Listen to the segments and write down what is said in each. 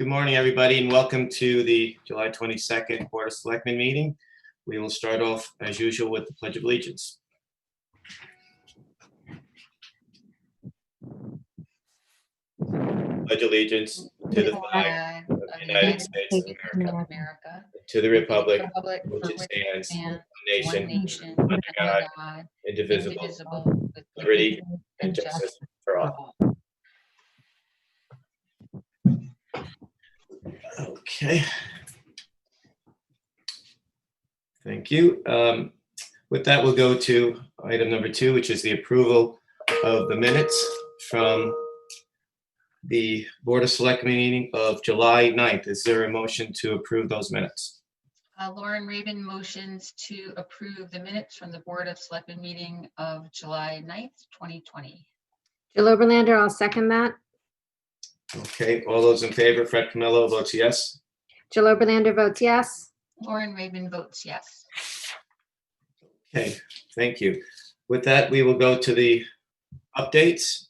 Good morning, everybody, and welcome to the July 22nd Board of Selectmen meeting. We will start off, as usual, with the Pledge of Allegiance. Pledge allegiance to the flag of the United States of America, to the Republic which it stands, one nation, under God, indivisible, with liberty and justice for all. Okay. Thank you. With that, we'll go to item number 2, which is the approval of the minutes from the Board of Selectmen meeting of July 9th. Is there a motion to approve those minutes? Lauren Raven motions to approve the minutes from the Board of Selectmen meeting of July 9th, 2020. Jill Oberlander, I'll second that. Okay, all those in favor, Fred Camillo votes yes. Jill Oberlander votes yes. Lauren Raven votes yes. Okay, thank you. With that, we will go to the updates,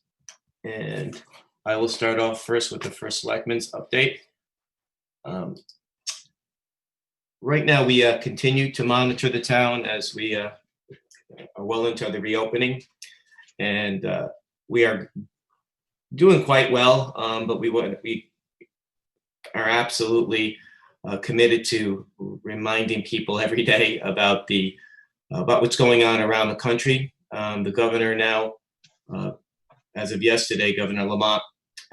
and I will start off first with the first Selectmen's update. Right now, we continue to monitor the town as we are well into the reopening, and we are doing quite well, but we are absolutely committed to reminding people every day about what's going on around the country. The governor now, as of yesterday, Governor Lamont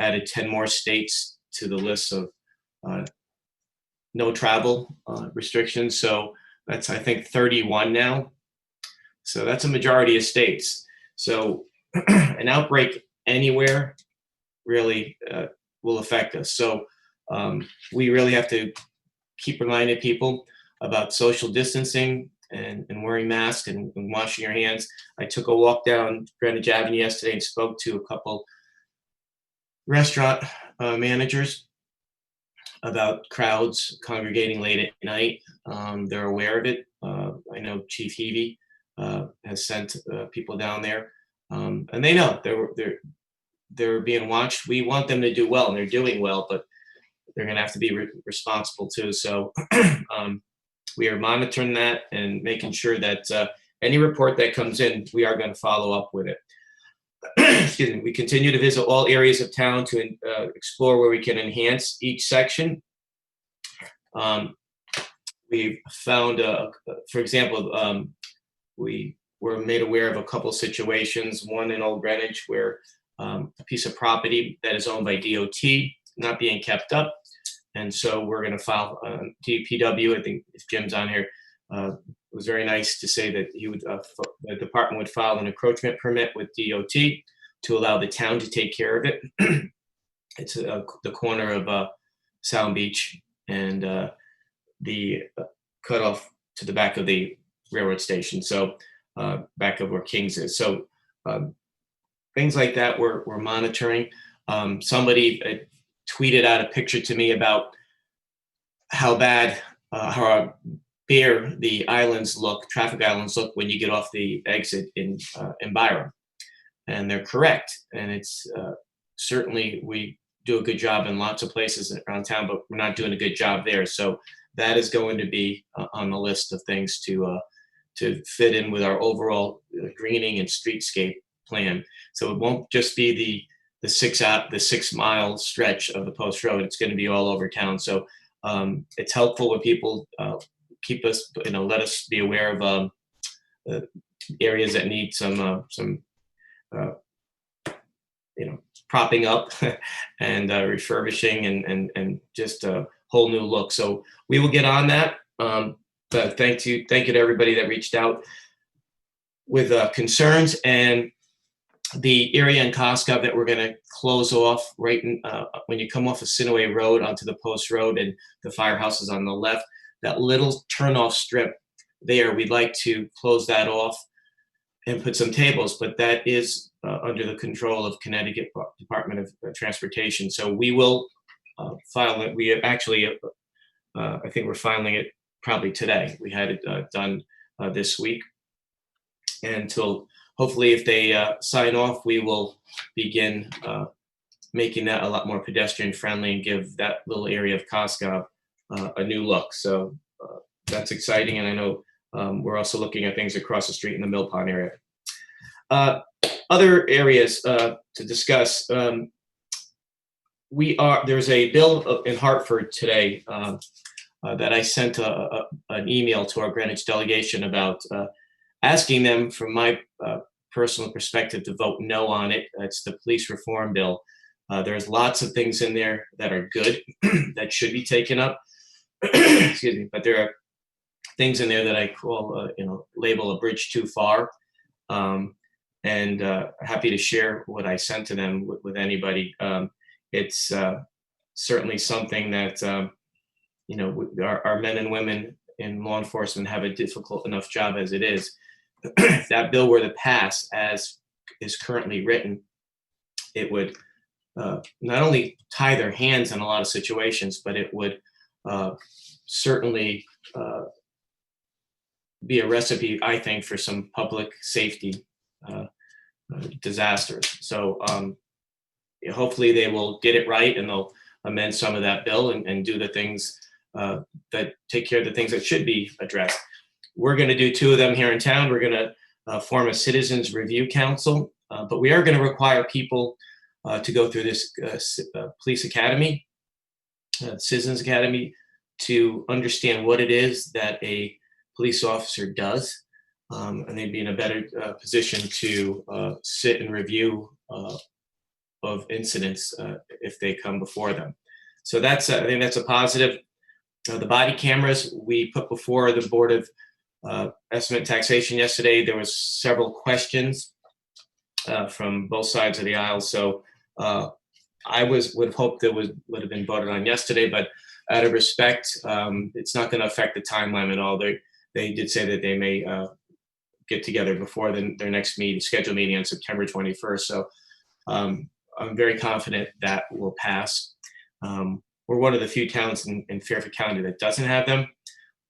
added 10 more states to the list of no travel restrictions. So that's, I think, 31 now. So that's a majority of states. So an outbreak anywhere really will affect us. So we really have to keep reminding people about social distancing and wearing masks and washing your hands. I took a walk down Greenwich Avenue yesterday and spoke to a couple restaurant managers about crowds congregating late at night. They're aware of it. I know Chief Heavey has sent people down there, and they know they're being watched. We want them to do well, and they're doing well, but they're going to have to be responsible too. So we are monitoring that and making sure that any report that comes in, we are going to follow up with it. Excuse me. We continue to visit all areas of town to explore where we can enhance each section. We've found, for example, we were made aware of a couple situations, one in Old Greenwich where a piece of property that is owned by DOT not being kept up. And so we're going to file DPW. I think if Jim's on here, it was very nice to say that the department would file an encroachment permit with DOT to allow the town to take care of it. It's the corner of Sound Beach and the cutoff to the back of the railroad station. So back of where King's is. So things like that we're monitoring. Somebody tweeted out a picture to me about how bad, how bare the islands look, traffic islands look when you get off the exit in Byram. And they're correct. And it's certainly, we do a good job in lots of places around town, but we're not doing a good job there. So that is going to be on the list of things to fit in with our overall greening and streetscape plan. So it won't just be the 6 mile stretch of the post road. It's going to be all over town. So it's helpful when people keep us, let us be aware of areas that need some propping up and refurbishing and just a whole new look. So we will get on that. But thank you to everybody that reached out with concerns. And the area in Costco that we're going to close off right when you come off of Sinaway Road onto the post road and the firehouse is on the left, that little turnoff strip there, we'd like to close that off and put some tables, but that is under the control of Connecticut Department of Transportation. So we will file it. We have actually, I think we're filing it probably today. We had it done this week. And hopefully if they sign off, we will begin making that a lot more pedestrian friendly and give that little area of Costco a new look. So that's exciting. And I know we're also looking at things across the street in the Mill Pond area. Other areas to discuss. There's a bill in Hartford today that I sent an email to our Greenwich delegation about asking them, from my personal perspective, to vote no on it. It's the police reform bill. There's lots of things in there that are good that should be taken up. Excuse me, but there are things in there that I call, label a bridge too far. And happy to share what I sent to them with anybody. It's certainly something that, our men and women in law enforcement have a difficult enough job as it is. If that bill were to pass as is currently written, it would not only tie their hands in a lot of situations, but it would certainly be a recipe, I think, for some public safety disasters. So hopefully they will get it right and they'll amend some of that bill and do the things that take care of the things that should be addressed. We're going to do 2 of them here in town. We're going to form a citizens review council, but we are going to require people to go through this police academy, citizens academy, to understand what it is that a police officer does, and they'd be in a better position to sit and review of incidents if they come before them. So I think that's a positive. The body cameras we put before the Board of Estimate and Taxation yesterday. There was several questions from both sides of the aisle. So I would have hoped that would have been voted on yesterday, but out of respect, it's not going to affect the timeline at all. They did say that they may get together before their next scheduled meeting on September 21st. So I'm very confident that will pass. We're one of the few towns in Fairfield County that doesn't have them,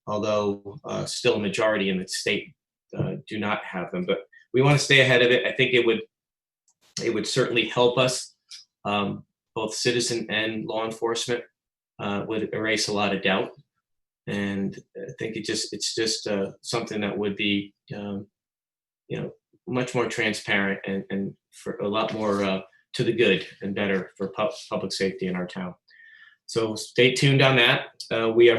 although still a majority in the state do not have them. But we want to stay ahead of it. I think it would certainly help us, both citizen and law enforcement, would erase a lot of doubt. And I think it's just something that would be, much more transparent and for a lot more to the good and better for public safety in our town. So stay tuned on that. We're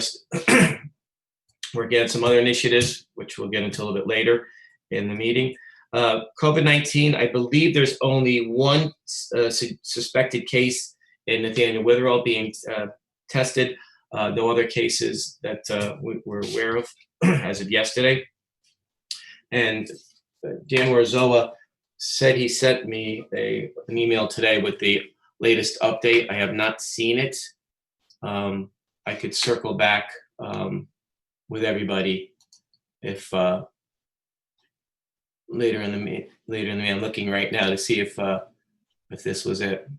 getting some other initiatives, which we'll get into a little bit later in the meeting. COVID-19, I believe there's only one suspected case in Nathaniel Witherell being tested. No other cases that we're aware of as of yesterday. And Dan Warzoa said he sent me an email today with the latest update. I have not seen it. I could circle back with everybody if later in the meeting. I'm looking right now to see if this was it.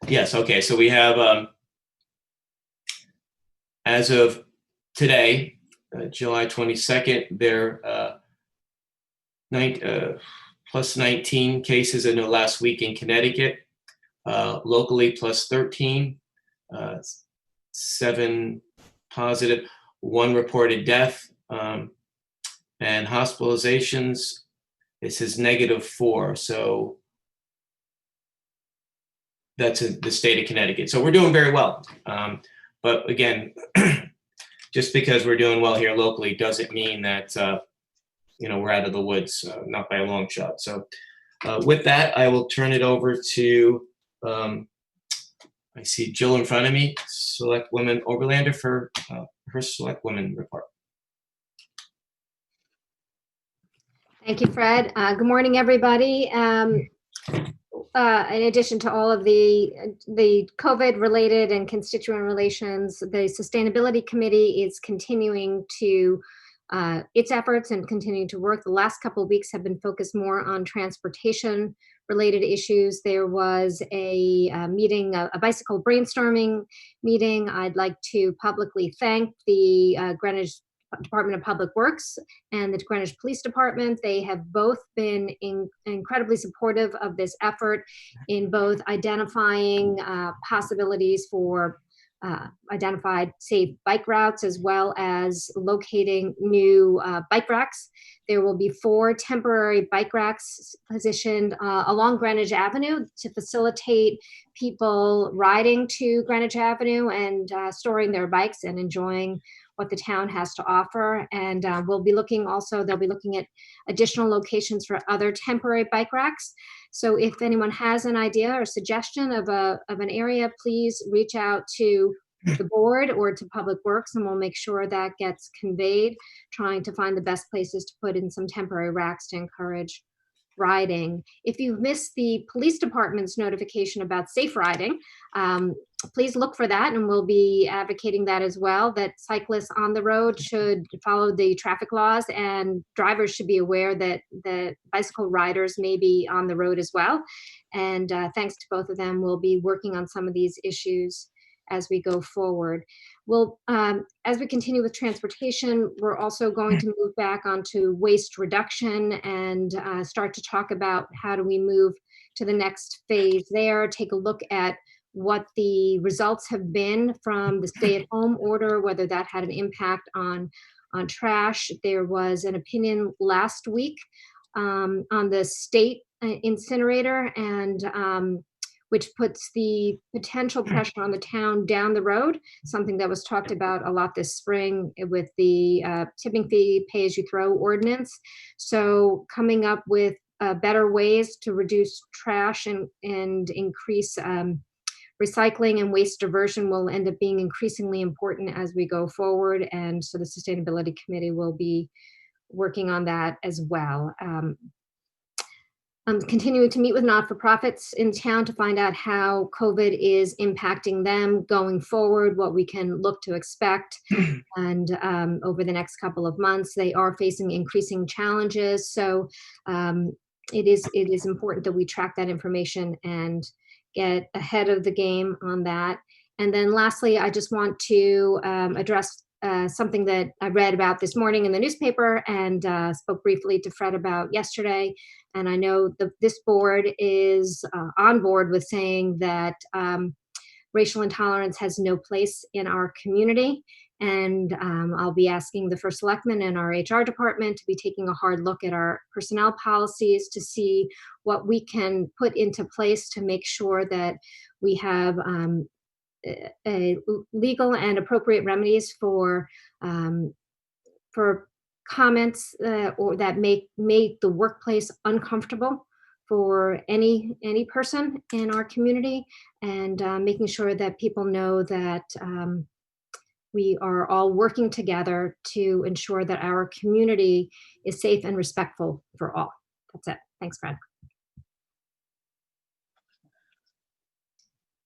Yes. Okay. So we have as of today, July 22nd, there plus 19 cases in the last week in Connecticut. Locally, plus 13, 7 positive, 1 reported death, and hospitalizations, it says -4. So that's in the state of Connecticut. So we're doing very well. But again, just because we're doing well here locally doesn't mean that, we're out of the woods, not by a long shot. So with that, I will turn it over to, I see Jill in front of me, Selectwoman Oberlander, for her Selectwoman report. Thank you, Fred. Good morning, everybody. In addition to all of the COVID-related and constituent relations, the Sustainability Committee is continuing to its efforts and continuing to work. The last couple of weeks have been focused more on transportation-related issues. There was a meeting, a bicycle brainstorming meeting. I'd like to publicly thank the Greenwich Department of Public Works and the Greenwich Police Department. They have both been incredibly supportive of this effort in both identifying possibilities for identified safe bike routes, as well as locating new bike racks. There will be 4 temporary bike racks positioned along Greenwich Avenue to facilitate people riding to Greenwich Avenue and storing their bikes and enjoying what the town has to offer. And they'll be looking at additional locations for other temporary bike racks. So if anyone has an idea or suggestion of an area, please reach out to the board or to Public Works, and we'll make sure that gets conveyed, trying to find the best places to put in some temporary racks to encourage riding. If you've missed the police department's notification about safe riding, please look for that, and we'll be advocating that as well, that cyclists on the road should follow the traffic laws, and drivers should be aware that the bicycle riders may be on the road as well. And thanks to both of them, we'll be working on some of these issues as we go forward. We'll, as we continue with transportation, we're also going to move back onto waste reduction and start to talk about how do we move to the next phase there, take a look at what the results have been from the stay-at-home order, whether that had an impact on trash. There was an opinion last week on the state incinerator, and which puts the potential pressure on the town down the road, something that was talked about a lot this spring with the tipping fee pay-as-you-throw ordinance. So coming up with better ways to reduce trash and increase recycling and waste diversion will end up being increasingly important as we go forward. And so the Sustainability Committee will be working on that as well. I'm continuing to meet with not-for-profits in town to find out how COVID is impacting them going forward, what we can look to expect. And over the next couple of months, they are facing increasing challenges. So it is important that we track that information and get ahead of the game on that. And then lastly, I just want to address something that I read about this morning in the newspaper and spoke briefly to Fred about yesterday. And I know this board is on board with saying that racial intolerance has no place in our community. And I'll be asking the first selectman and our HR department to be taking a hard look at our personnel policies to see what we can put into place to make sure that we have a legal and appropriate remedies for comments or that make the workplace uncomfortable for any person in our community, and making sure that people know that we are all working together to ensure that our community is safe and respectful for all. That's it. Thanks, Fred.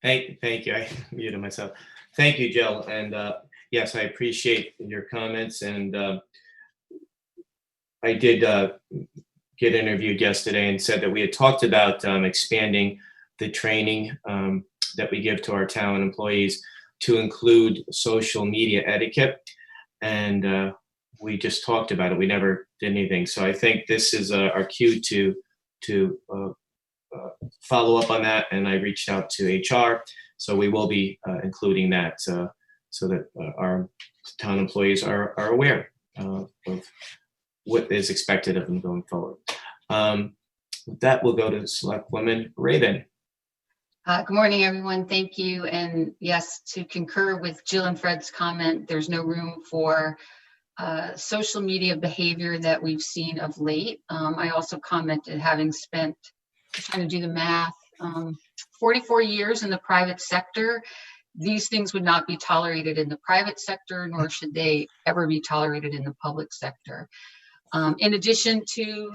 Thank you. I muted myself. Thank you, Jill. And yes, I appreciate your comments. And I did get interviewed yesterday and said that we had talked about expanding the training that we give to our town employees to include social media etiquette. And we just talked about it. We never did anything. So I think this is our cue to follow up on that. And I reached out to HR. So we will be including that so that our town employees are aware of what is expected of them going forward. With that, we'll go to Selectwoman Raven. Good morning, everyone. Thank you. And yes, to concur with Jill and Fred's comment, there's no room for social media behavior that we've seen of late. I also commented, having spent, trying to do the math, 44 years in the private sector, these things would not be tolerated in the private sector, nor should they ever be tolerated in the public sector. In addition to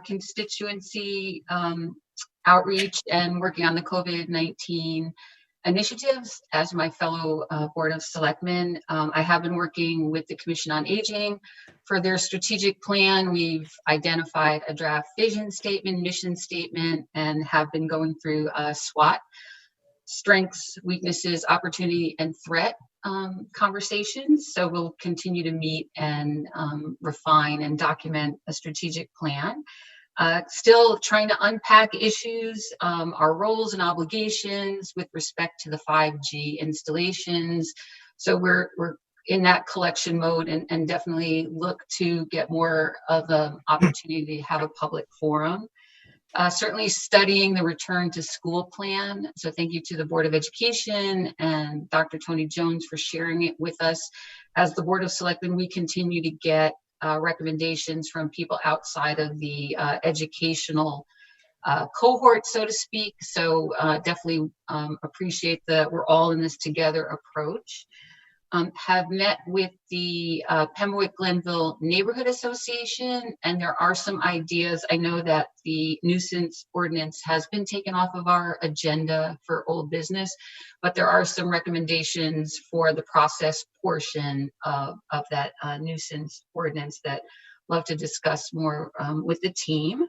constituency outreach and working on the COVID-19 initiatives, as my fellow Board of Selectmen, I have been working with the Commission on Aging for their strategic plan. We've identified a draft vision statement, mission statement, and have been going through a SWOT, strengths, weaknesses, opportunity, and threat conversations. So we'll continue to meet and refine and document a strategic plan. Still trying to unpack issues, our roles and obligations with respect to the 5G installations. So we're in that collection mode and definitely look to get more of an opportunity to have a public forum. Certainly studying the return to school plan. So thank you to the Board of Education and Dr. Tony Jones for sharing it with us. As the Board of Selectmen, we continue to get recommendations from people outside of the educational cohort, so to speak. So definitely appreciate the we're all in this together approach. Have met with the Pembroke Glenville Neighborhood Association, and there are some ideas. I know that the nuisance ordinance has been taken off of our agenda for old business, but there are some recommendations for the process portion of that nuisance ordinance that I'd love to discuss more with the team.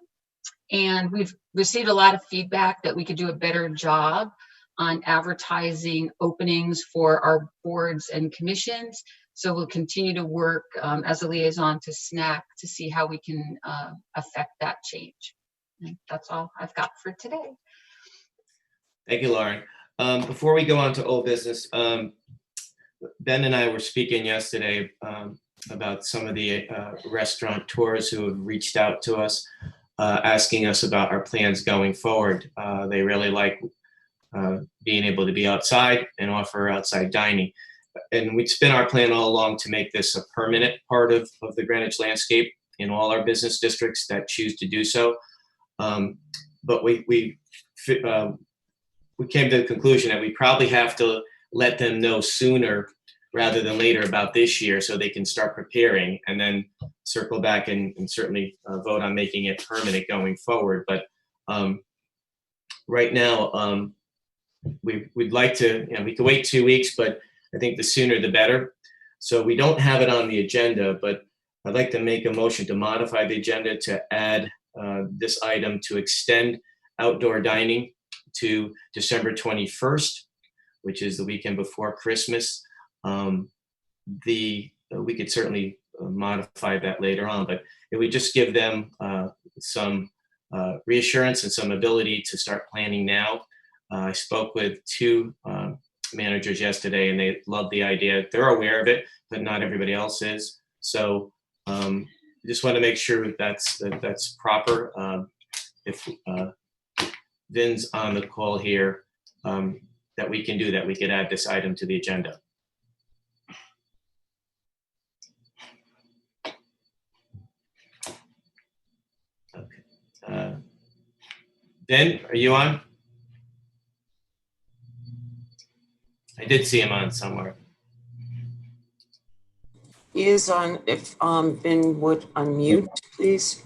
And we've received a lot of feedback that we could do a better job on advertising openings for our boards and commissions. So we'll continue to work as a liaison to SNAC to see how we can affect that change. And that's all I've got for today. Thank you, Lauren. Before we go on to old business, Ben and I were speaking yesterday about some of the restaurateurs who have reached out to us, asking us about our plans going forward. They really like being able to be outside and offer outside dining. And it's been our plan all along to make this a permanent part of the Greenwich landscape in all our business districts that choose to do so. But we came to the conclusion that we probably have to let them know sooner rather than later about this year so they can start preparing and then circle back and certainly vote on making it permanent going forward. But right now, we'd like to, we could wait 2 weeks, but I think the sooner the better. So we don't have it on the agenda, but I'd like to make a motion to modify the agenda to add this item to extend outdoor dining to December 21st, which is the weekend before Christmas. We could certainly modify that later on, but it would just give them some reassurance and some ability to start planning now. I spoke with two managers yesterday and they love the idea. They're aware of it, but not everybody else is. So just want to make sure that's proper. If Vin's on the call here, that we can do that. We could add this item to the agenda. Okay. Vin, are you on? I did see him on somewhere. He is on. If Ben would unmute, please.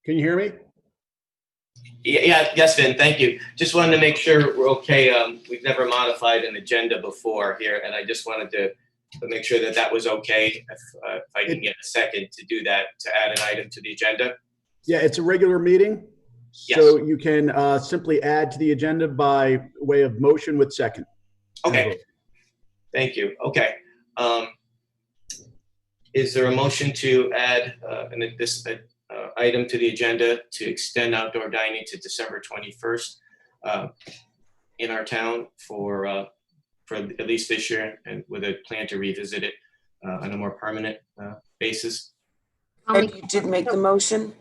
Can you hear me? Yeah, yes, Vin, thank you. Just wanted to make sure we're okay. We've never modified an agenda before here, and I just wanted to make sure that was okay. If I can get a second to do that, to add an item to the agenda. Yeah, it's a regular meeting. Yes. So you can simply add to the agenda by way of motion with second. Okay. Thank you. Okay. Is there a motion to add this item to the agenda to extend outdoor dining to December 21st in our town for at least this year, and with a plan to revisit it on a more permanent basis? Ed, you did make the motion,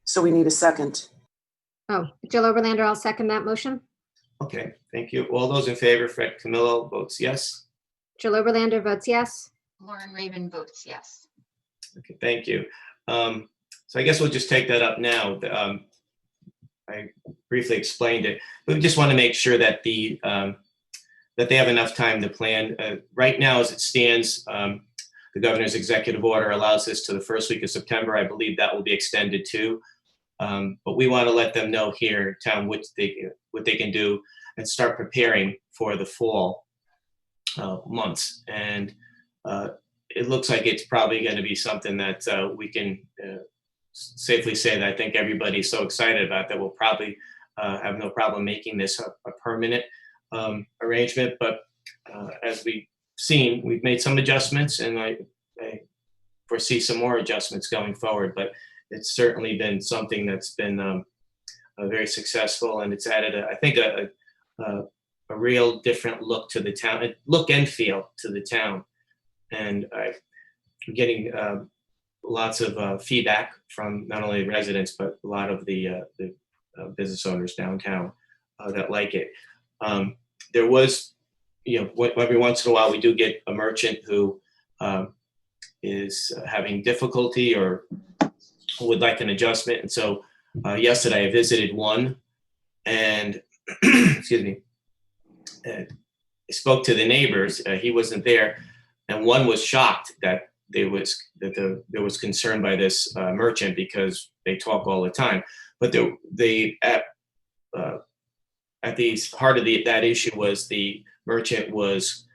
so we need a second. Oh, Jill Oberlander, I'll second that motion. Okay, thank you. All those in favor, Fred Camillo votes yes. Jill Oberlander votes yes. Lauren Raven votes yes. Okay, thank you. So I guess we'll just take that up now. I briefly explained it, but we just want to make sure that that they have enough time to plan. Right now, as it stands, the governor's executive order allows us to the first week of September. I believe that will be extended too. But we want to let them know here in town what they can do and start preparing for the fall months. And it looks like it's probably going to be something that we can safely say that I think everybody's so excited about that we'll probably have no problem making this a permanent arrangement. But as we've seen, we've made some adjustments, and I foresee some more adjustments going forward. But it's certainly been something that's been very successful, and it's added, I think, a real different look to the town, look and feel to the town. And I'm getting lots of feedback from not only residents, but a lot of the business owners downtown that like it. There was, every once in a while we do get a merchant who is having difficulty or would like an adjustment. And so yesterday I visited one and, excuse me, I spoke to the neighbors. He wasn't there. And one was shocked that there was concern by this merchant because they talk all the time. But at the heart of that issue was the merchant was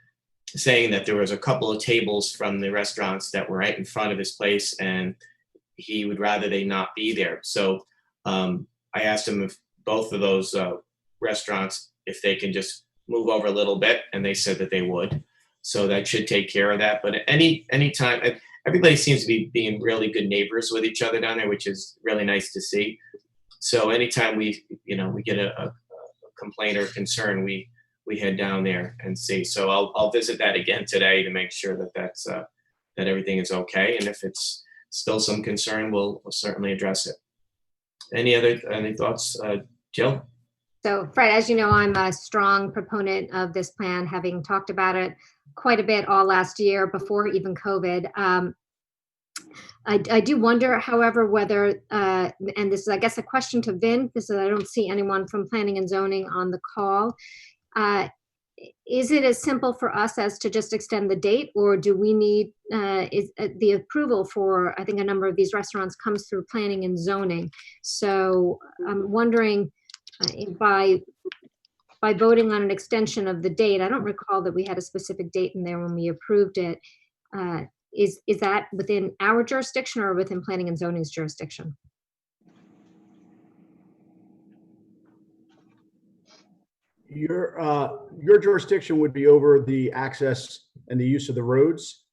saying that there was a couple of tables from the restaurants that were right in front of his place, and he would rather they not be there. So I asked him if both of those restaurants, if they can just move over a little bit, and they said that they would. So that should take care of that. But any time, everybody seems to be being really good neighbors with each other down there, which is really nice to see. So anytime we get a complaint or concern, we head down there and see. So I'll visit that again today to make sure that that everything is okay. And if it's still some concern, we'll certainly address it. Any thoughts, Jill? So Fred, as you know, I'm a strong proponent of this plan, having talked about it quite a bit all last year before even COVID. I do wonder, however, whether, and this is, I guess, a question to Vin, because I don't see anyone from planning and zoning on the call. Is it as simple for us as to just extend the date, or do we need the approval for, I think a number of these restaurants comes through planning and zoning. So I'm wondering, by voting on an extension of the date, I don't recall that we had a specific date in there when we approved it. Is that within our jurisdiction or within planning and zoning's jurisdiction? Your jurisdiction would be over the access and the use of the roads.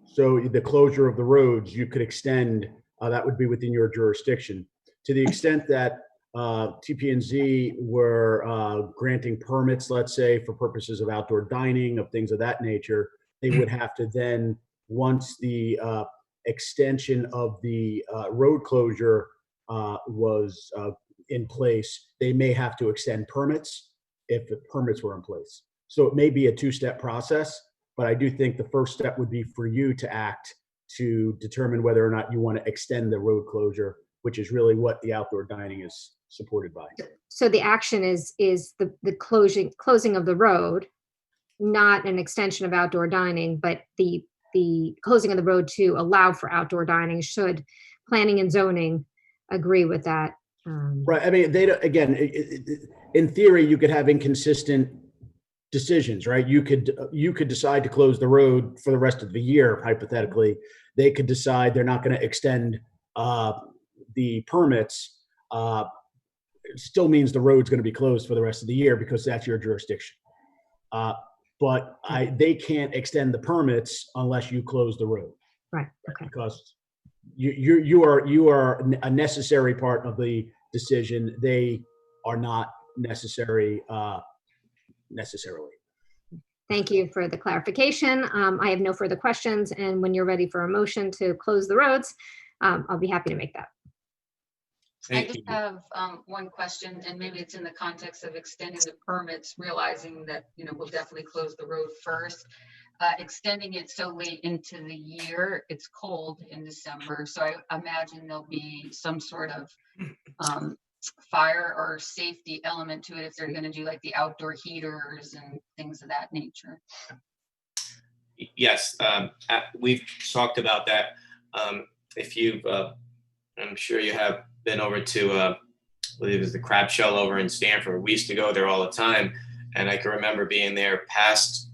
So the closure of the roads, you could extend, that would be within your jurisdiction. To the extent that TP&Z were granting permits, let's say, for purposes of outdoor dining, of things of that nature, they would have to then, once the extension of the road closure was in place, they may have to extend permits if the permits were in place. So it may be a two-step process, but I do think the first step would be for you to act to determine whether or not you want to extend the road closure, which is really what the outdoor dining is supported by. So the action is the closing of the road, not an extension of outdoor dining, but the closing of the road to allow for outdoor dining, should planning and zoning agree with that. Right. I mean, again, in theory, you could have inconsistent decisions, right? You could decide to close the road for the rest of the year, hypothetically. They could decide they're not going to extend the permits. It still means the road's going to be closed for the rest of the year because that's your jurisdiction. But they can't extend the permits unless you close the road. Right. Okay. Because you are a necessary part of the decision. They are not necessary necessarily. Thank you for the clarification. I have no further questions, and when you're ready for a motion to close the roads, I'll be happy to make that. I just have one question, and maybe it's in the context of extending the permits, realizing that, we'll definitely close the road first. Extending it so late into the year, it's cold in December, so I imagine there'll be some sort of fire or safety element to it if they're going to do like the outdoor heaters and things of that nature. Yes, we've talked about that. If you've, I'm sure you have been over to, I believe it was the Crab Shell over in Stanford. We used to go there all the time, and I can remember being there past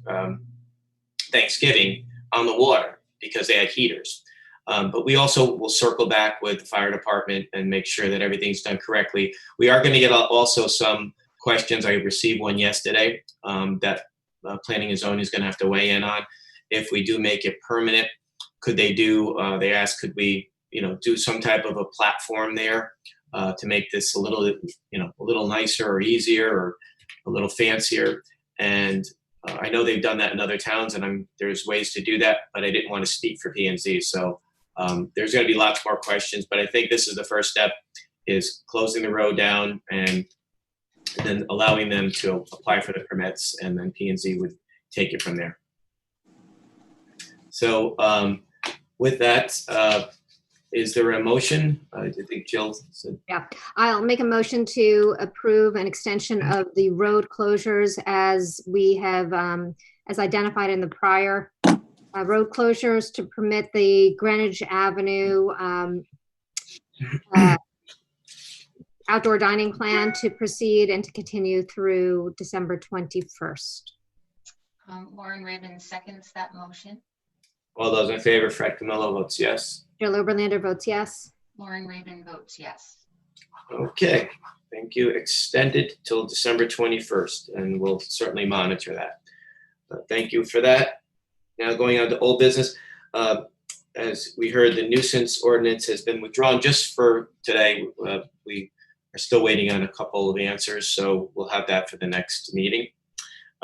Thanksgiving on the water because they had heaters. But we also will circle back with the fire department and make sure that everything's done correctly. We are going to get also some questions. I received one yesterday that planning and zoning is going to have to weigh in on. If we do make it permanent, could they do, they asked, could we, do some type of a platform there to make this a little nicer or easier or a little fancier. And I know they've done that in other towns, and there's ways to do that, but I didn't want to speak for P&Z. So there's going to be lots more questions, but I think this is the first step, is closing the road down and then allowing them to apply for the permits, and then P&Z would take it from there. So with that, is there a motion? I think Jill said. Yeah, I'll make a motion to approve an extension of the road closures as we have, as identified in the prior road closures, to permit the Greenwich Avenue outdoor dining plan to proceed and to continue through December 21st. Lauren Raven seconds that motion. All those in favor, Fred Camillo votes yes. Jill Oberlander votes yes. Lauren Raven votes yes. Okay, thank you. Extended till December 21st, and we'll certainly monitor that. Thank you for that. Now going on to old business. As we heard, the nuisance ordinance has been withdrawn just for today. We are still waiting on a couple of answers, so we'll have that for the next meeting.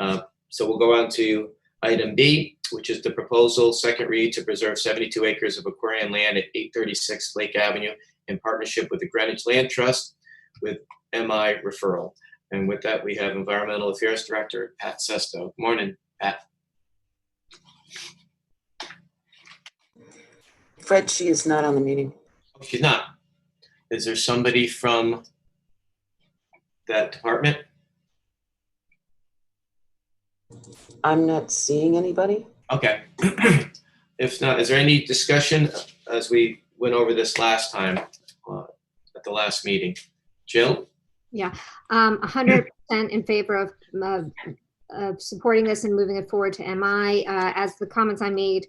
So we'll go on to item B, which is the proposal, second read, to preserve 72 acres of Aquarian land at 836 Lake Avenue in partnership with the Greenwich Land Trust with MI referral. And with that, we have Environmental Affairs Director, Pat Sesto. Morning, Pat. Fred, she is not on the meeting. Oh, she's not. Is there somebody from that department? I'm not seeing anybody. Okay. If not, is there any discussion as we went over this last time at the last meeting? Jill? Yeah, 100% in favor of supporting this and moving it forward to MI. As the comments I made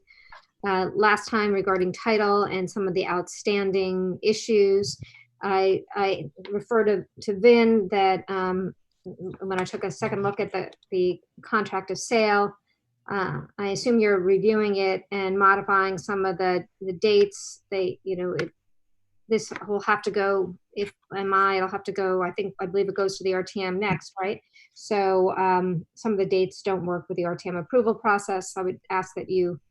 last time regarding title and some of the outstanding issues, I refer to Vin that when I took a second look at the contract of sale, I assume you're reviewing it and modifying some of the dates. This will have to go, if MI, it'll have to go, I believe it goes to the RTM next, right? So some of the dates don't work with the RTM approval process. I would ask that you,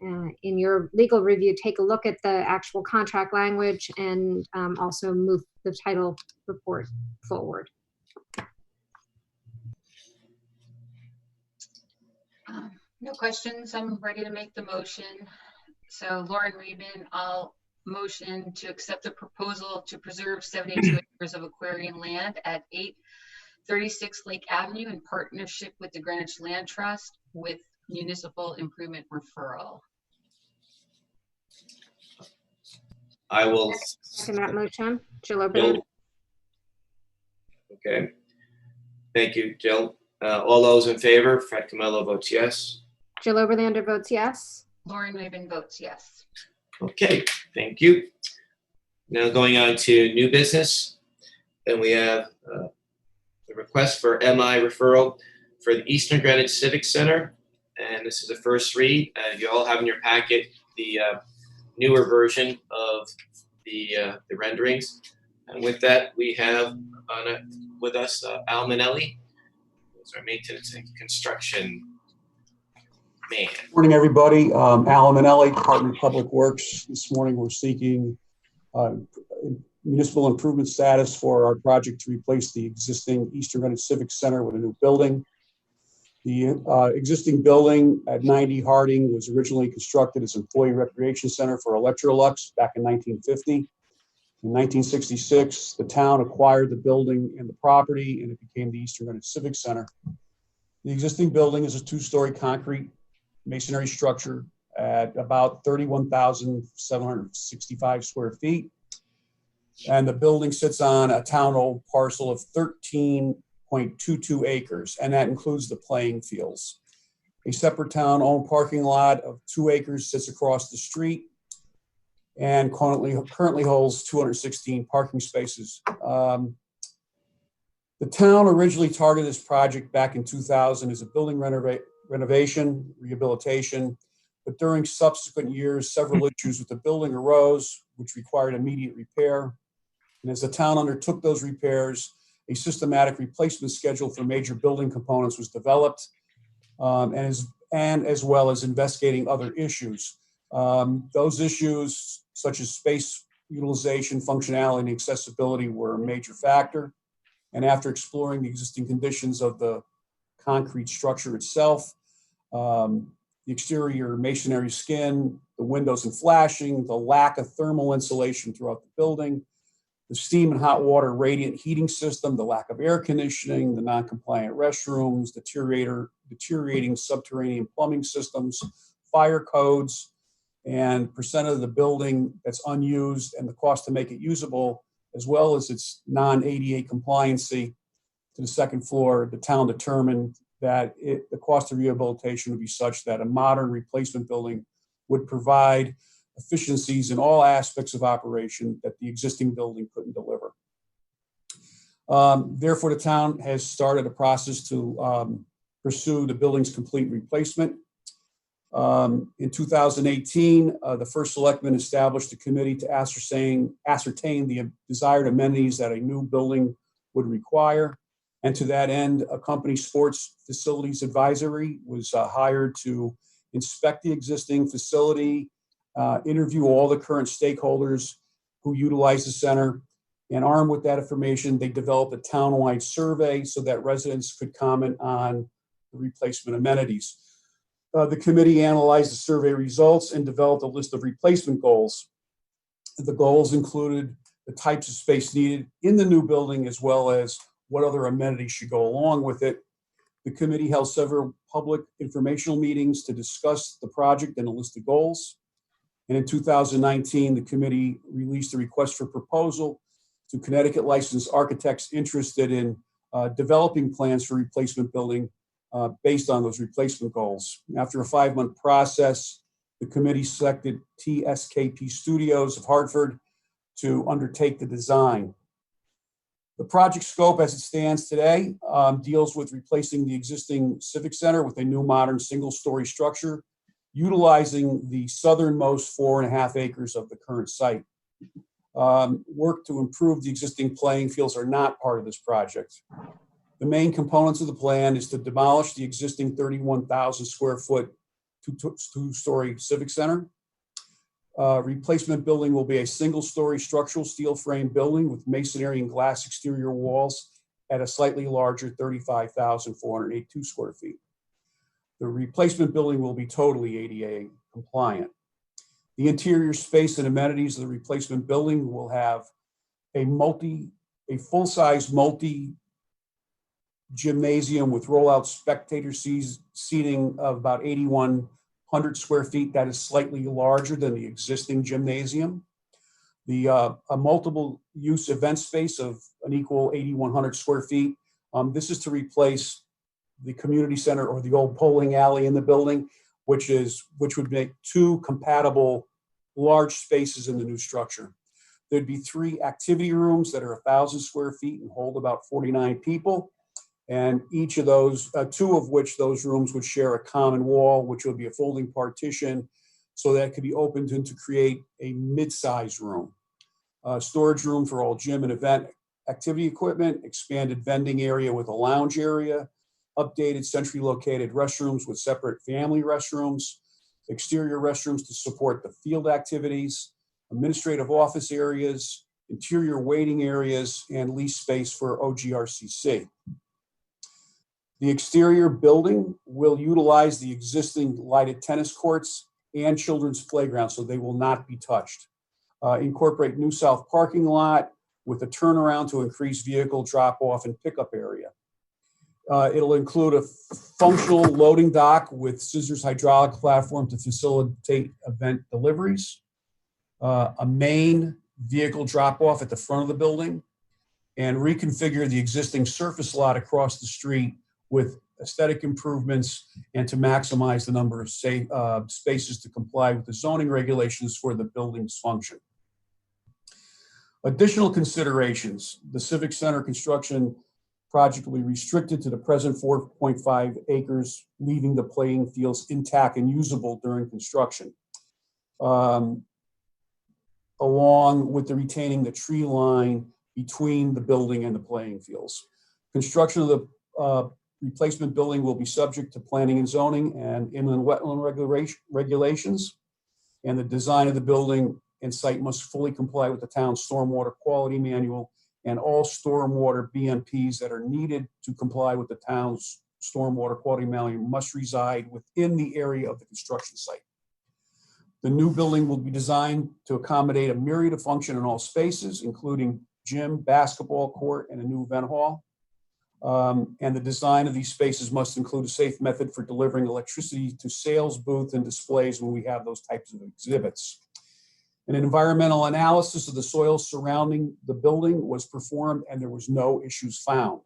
in your legal review, take a look at the actual contract language and also move the title report forward. No questions. I'm ready to make the motion. So Lauren Raven, I'll motion to accept the proposal to preserve 72 acres of Aquarian land at 836 Lake Avenue in partnership with the Greenwich Land Trust with municipal improvement referral. I will Second that motion. Jill Oberlander. Okay. Thank you, Jill. All those in favor, Fred Camillo votes yes. Jill Oberlander votes yes. Lauren Raven votes yes. Okay, thank you. Now going on to new business, and we have the request for MI referral for the Eastern Greenwich Civic Center, and this is a first read. You all have in your packet the newer version of the renderings, and with that we have with us Al Manelli, who's our maintenance and construction man. Morning, everybody. Alan Manelli, Department of Public Works. This morning, we're seeking municipal improvement status for our project to replace the existing Eastern Greenwich Civic Center with a new building. The existing building at 90 Harding was originally constructed as Employee Recreation Center for Electrolux back in 1950. In 1966, the town acquired the building and the property, and it became the Eastern Greenwich Civic Center. The existing building is a two-story concrete masonry structure at about 31,765 square feet. And the building sits on a town-owned parcel of 13.22 acres, and that includes the playing fields. A separate town-owned parking lot of 2 acres sits across the street. and currently holds 216 parking spaces. The town originally targeted this project back in 2000 as a building renovation, rehabilitation, but during subsequent years, several issues with the building arose, which required immediate repair. And as the town undertook those repairs, a systematic replacement schedule for major building components was developed, and as well as investigating other issues. Those issues, such as space utilization, functionality, and accessibility, were a major factor. And after exploring the existing conditions of the concrete structure itself, the exterior masonry skin, the windows and flashing, the lack of thermal insulation throughout the building, the steam and hot water radiant heating system, the lack of air conditioning, the non-compliant restrooms, deteriorating subterranean plumbing systems, fire codes, and percent of the building that's unused and the cost to make it usable, as well as its non-ADA compliancy to the second floor. The town determined that the cost of rehabilitation would be such that a modern replacement building would provide efficiencies in all aspects of operation that the existing building couldn't deliver. Therefore, the town has started a process to pursue the building's complete replacement. In 2018, the first selectman established a committee to ascertain the desired amenities that a new building would require. And to that end, a company sports facilities advisory was hired to inspect the existing facility, interview all the current stakeholders who utilize the center, and armed with that information, they developed a townwide survey so that residents could comment on the replacement amenities. The committee analyzed the survey results and developed a list of replacement goals. The goals included the types of space needed in the new building, as well as what other amenities should go along with it. The committee held several public informational meetings to discuss the project and a list of goals. And in 2019, the committee released a request for proposal to Connecticut licensed architects interested in developing plans for replacement building based on those replacement goals. After a 5-month process, the committee selected TSKP Studios of Hartford to undertake the design. The project scope as it stands today deals with replacing the existing Civic Center with a new modern single-story structure, utilizing the southernmost 4.5 acres of the current site. Work to improve the existing playing fields are not part of this project. The main components of the plan is to demolish the existing 31,000 square foot two-story Civic Center. Replacement building will be a single-story structural steel frame building with masonry and glass exterior walls at a slightly larger 35,482 square feet. The replacement building will be totally ADA compliant. The interior space and amenities of the replacement building will have a full-size multi-gymnasium with rollout spectator seating of about 8,100 square feet. That is slightly larger than the existing gymnasium. A multiple use event space of an equal 8,100 square feet. This is to replace the community center or the old bowling alley in the building, which would make 2 compatible large spaces in the new structure. There'd be 3 activity rooms that are 1,000 square feet and hold about 49 people. And each of those, 2 of which those rooms would share a common wall, which would be a folding partition, so that it could be opened in to create a mid-size room. Storage room for all gym and event activity equipment, expanded vending area with a lounge area, updated centrally located restrooms with separate family restrooms, exterior restrooms to support the field activities, administrative office areas, interior waiting areas, and lease space for OGRCC. The exterior building will utilize the existing lighted tennis courts and children's playground, so they will not be touched. Incorporate New South parking lot with a turnaround to increase vehicle drop-off and pickup area. It'll include a functional loading dock with scissors hydraulic platform to facilitate event deliveries, a main vehicle drop-off at the front of the building, and reconfigure the existing surface lot across the street with aesthetic improvements, and to maximize the number of spaces to comply with the zoning regulations for the building's function. Additional considerations: the Civic Center construction project will be restricted to the present 4.5 acres, leaving the playing fields intact and usable during construction, along with the retaining the tree line between the building and the playing fields. Construction of the replacement building will be subject to planning and zoning and inland wetland regulations, and the design of the building and site must fully comply with the town's stormwater quality manual and all stormwater BMPs that are needed to comply with the town's stormwater quality manual must reside within the area of the construction site. The new building will be designed to accommodate a myriad of function in all spaces, including gym, basketball court, and a new event hall. And the design of these spaces must include a safe method for delivering electricity to sales booths and displays when we have those types of exhibits. An environmental analysis of the soil surrounding the building was performed and there was no issues found.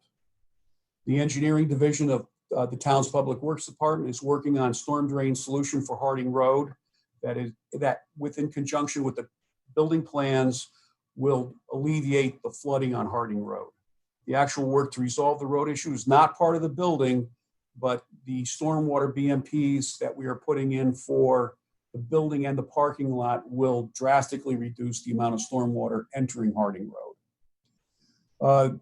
The engineering division of the town's public works department is working on storm drain solution for Harding Road that within conjunction with the building plans will alleviate the flooding on Harding Road. The actual work to resolve the road issue is not part of the building, but the stormwater BMPs that we are putting in for the building and the parking lot will drastically reduce the amount of stormwater entering Harding Road.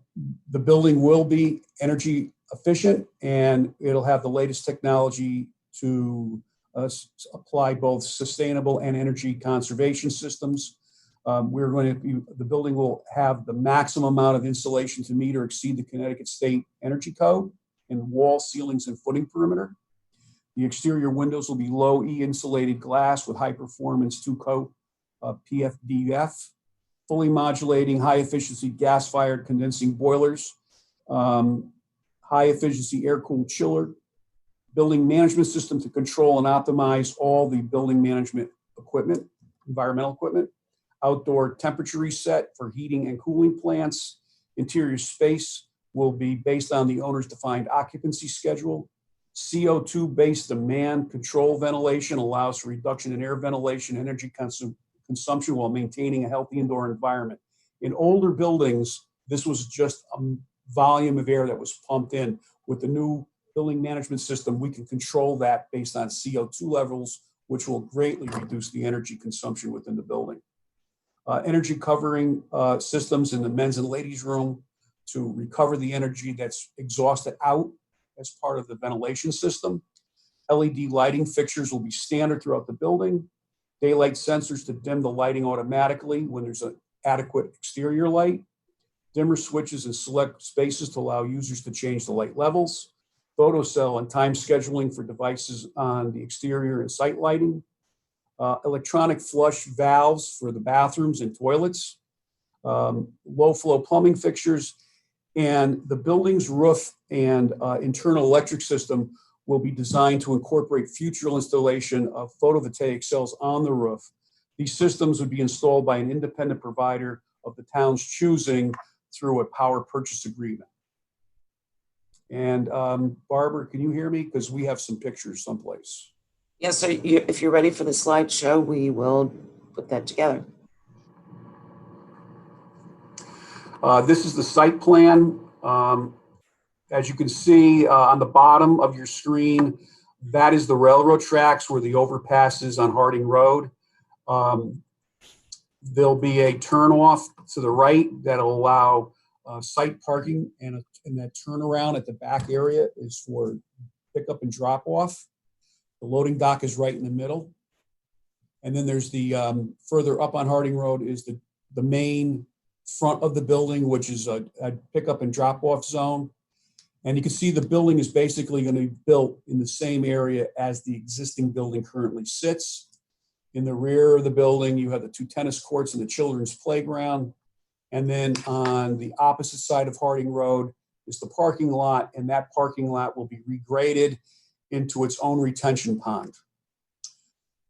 The building will be energy efficient and it'll have the latest technology to apply both sustainable and energy conservation systems. The building will have the maximum amount of insulation to meet or exceed the Connecticut State Energy Code in wall, ceilings, and footing perimeter. The exterior windows will be low E insulated glass with high performance 2-coat PFDF, fully modulating high efficiency gas fired condensing boilers, high efficiency air cooled chiller, building management system to control and optimize all the building management equipment, environmental equipment, outdoor temperature reset for heating and cooling plants. Interior space will be based on the owner's defined occupancy schedule. CO2-based demand control ventilation allows for reduction in air ventilation energy consumption while maintaining a healthy indoor environment. In older buildings, this was just a volume of air that was pumped in. With the new building management system, we can control that based on CO2 levels, which will greatly reduce the energy consumption within the building. Energy covering systems in the men's and ladies' room to recover the energy that's exhausted out as part of the ventilation system. LED lighting fixtures will be standard throughout the building. Daylight sensors to dim the lighting automatically when there's an adequate exterior light. Dimmer switches in select spaces to allow users to change the light levels. Photocell and time scheduling for devices on the exterior and site lighting. Electronic flush valves for the bathrooms and toilets. Low flow plumbing fixtures. And the building's roof and internal electric system will be designed to incorporate future installation of photovoltaic cells on the roof. These systems would be installed by an independent provider of the town's choosing through a power purchase agreement. And Barbara, can you hear me? Because we have some pictures someplace. Yes, so if you're ready for the slideshow, we will put that together. This is the site plan. As you can see on the bottom of your screen, that is the railroad tracks where the overpass is on Harding Road. There'll be a turnoff to the right that'll allow site parking, and that turnaround at the back area is for pickup and drop off. The loading dock is right in the middle. And then there's the further up on Harding Road is the main front of the building, which is a pickup and drop off zone. And you can see the building is basically going to be built in the same area as the existing building currently sits. In the rear of the building, you have the 2 tennis courts and the children's playground. And then on the opposite side of Harding Road is the parking lot, and that parking lot will be regraded into its own retention pond.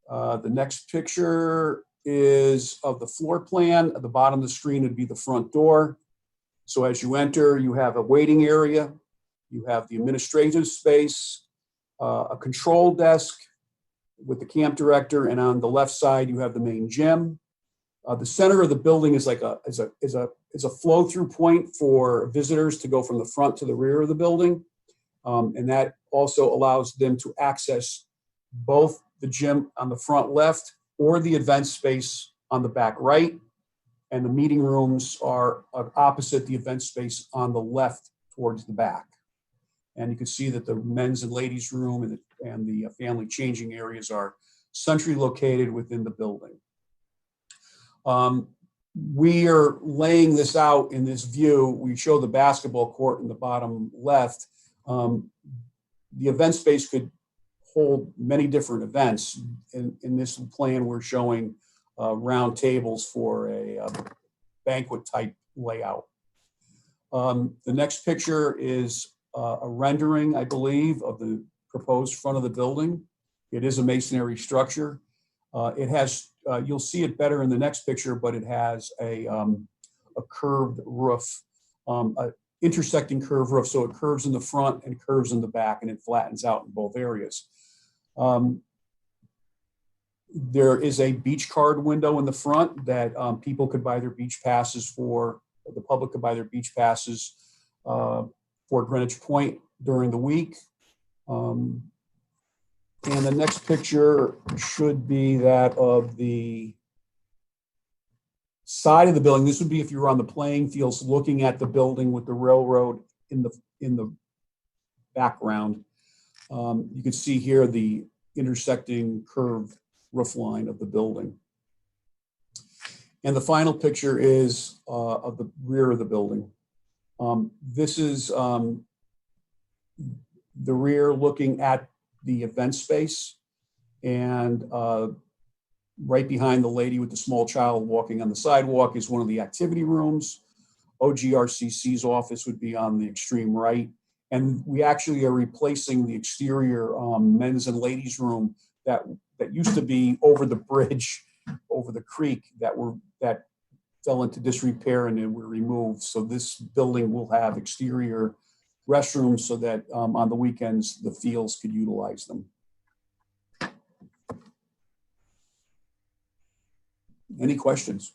The next picture is of the floor plan. At the bottom of the screen would be the front door. So as you enter, you have a waiting area. You have the administrative space, a control desk with the camp director, and on the left side you have the main gym. The center of the building is like a flow-through point for visitors to go from the front to the rear of the building, and that also allows them to access both the gym on the front left or the event space on the back right, and the meeting rooms are opposite the event space on the left towards the back. And you can see that the men's and ladies' room and the family changing areas are centrally located within the building. We are laying this out in this view. We show the basketball court in the bottom left. The event space could hold many different events. In this plan, we're showing round tables for a banquet type layout. The next picture is a rendering, I believe, of the proposed front of the building. It is a masonry structure. It has, you'll see it better in the next picture, but it has a curved roof, intersecting curved roof. So it curves in the front and curves in the back, and it flattens out in both areas. There is a beach card window in the front that people could buy their beach passes for. The public could buy their beach passes for Greenwich Point during the week. And the next picture should be that of the side of the building. This would be if you were on the playing fields looking at the building with the railroad in the background. You can see here the intersecting curved roof line of the building. And the final picture is of the rear of the building. This is the rear looking at the event space, and right behind the lady with the small child walking on the sidewalk is one of the activity rooms. OGRCC's office would be on the extreme right. And we actually are replacing the exterior men's and ladies room that used to be over the bridge, over the creek, that fell into disrepair and then were removed. So this building will have exterior restrooms so that on the weekends, the fields could utilize them. Any questions?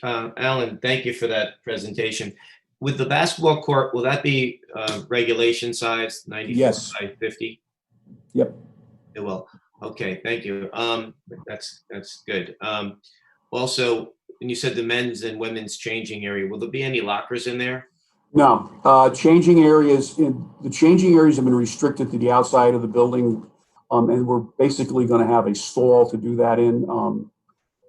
Alan, thank you for that presentation. With the basketball court, will that be regulation size, 94 Yes. by 50? Yep. It will. Okay, thank you. That's good. Also, and you said the men's and women's changing area. Will there be any lockers in there? No. Changing areas have been restricted to the outside of the building, and we're basically going to have a stall to do that in.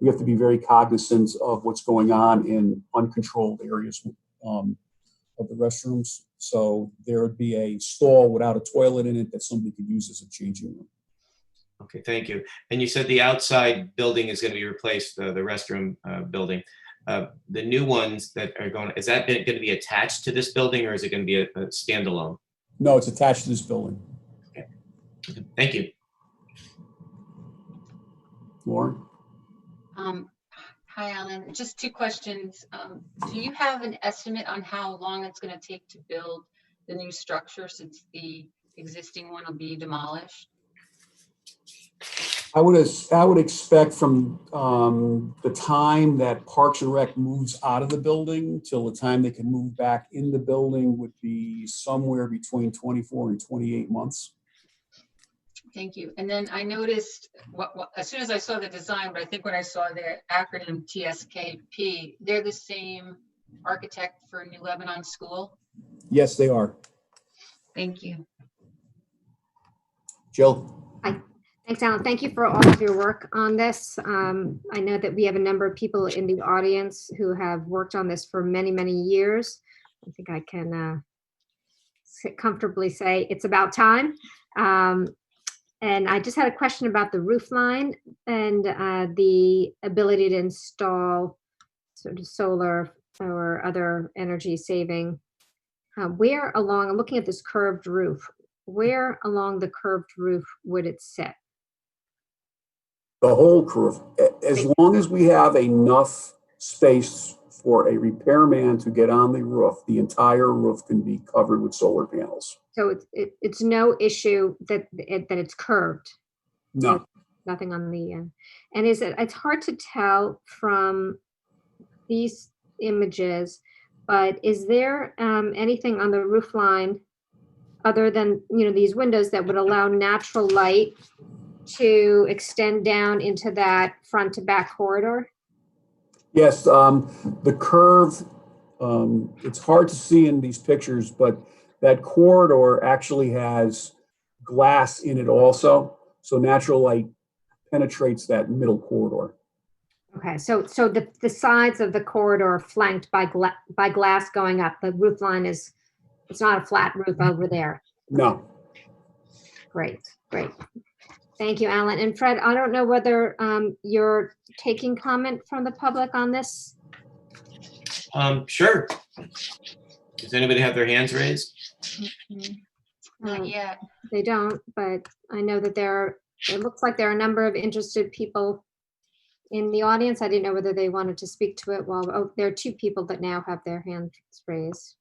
We have to be very cognizant of what's going on in uncontrolled areas of the restrooms. So there would be a stall without a toilet in it that somebody could use as a changing room. Okay, thank you. And you said the outside building is going to be replaced, the restroom building. The new ones that are going, is that going to be attached to this building, or is it going to be a standalone? No, it's attached to this building. Okay, thank you. Lauren? Hi, Alan. Just two questions. Do you have an estimate on how long it's going to take to build the new structure since the existing one will be demolished? I would expect from the time that Parks and Rec moves out of the building till the time they can move back in the building would be somewhere between 24 and 28 months. Thank you. And then I noticed, as soon as I saw the design, but I think when I saw their acronym TSKP, they're the same architect for New Lebanon School? Yes, they are. Thank you. Jill? Hi. Thanks, Alan. Thank you for all of your work on this. I know that we have a number of people in the audience who have worked on this for many, many years. I think I can comfortably say it's about time. And I just had a question about the roof line and the ability to install sort of solar or other energy saving. Where along, I'm looking at this curved roof, where along the curved roof would it sit? The whole curve. As long as we have enough space for a repairman to get on the roof, the entire roof can be covered with solar panels. So it's no issue that it's curved. No, Nothing on the end. And it's hard to tell from these images, but is there anything on the roof line other than, these windows that would allow natural light to extend down into that front to back corridor? yes, the curve, it's hard to see in these pictures, but that corridor actually has glass in it also. So natural light penetrates that middle corridor. Okay, so the sides of the corridor are flanked by glass going up. The roof line it's not a flat roof over there. No. Great. Thank you, Alan. And Fred, I don't know whether you're taking comment from the public on this? Sure. Does anybody have their hands raised? Not yet. They don't, but I know that it looks like there are a number of interested people in the audience. I didn't know whether they wanted to speak to it. There are 2 people that now have their hands raised.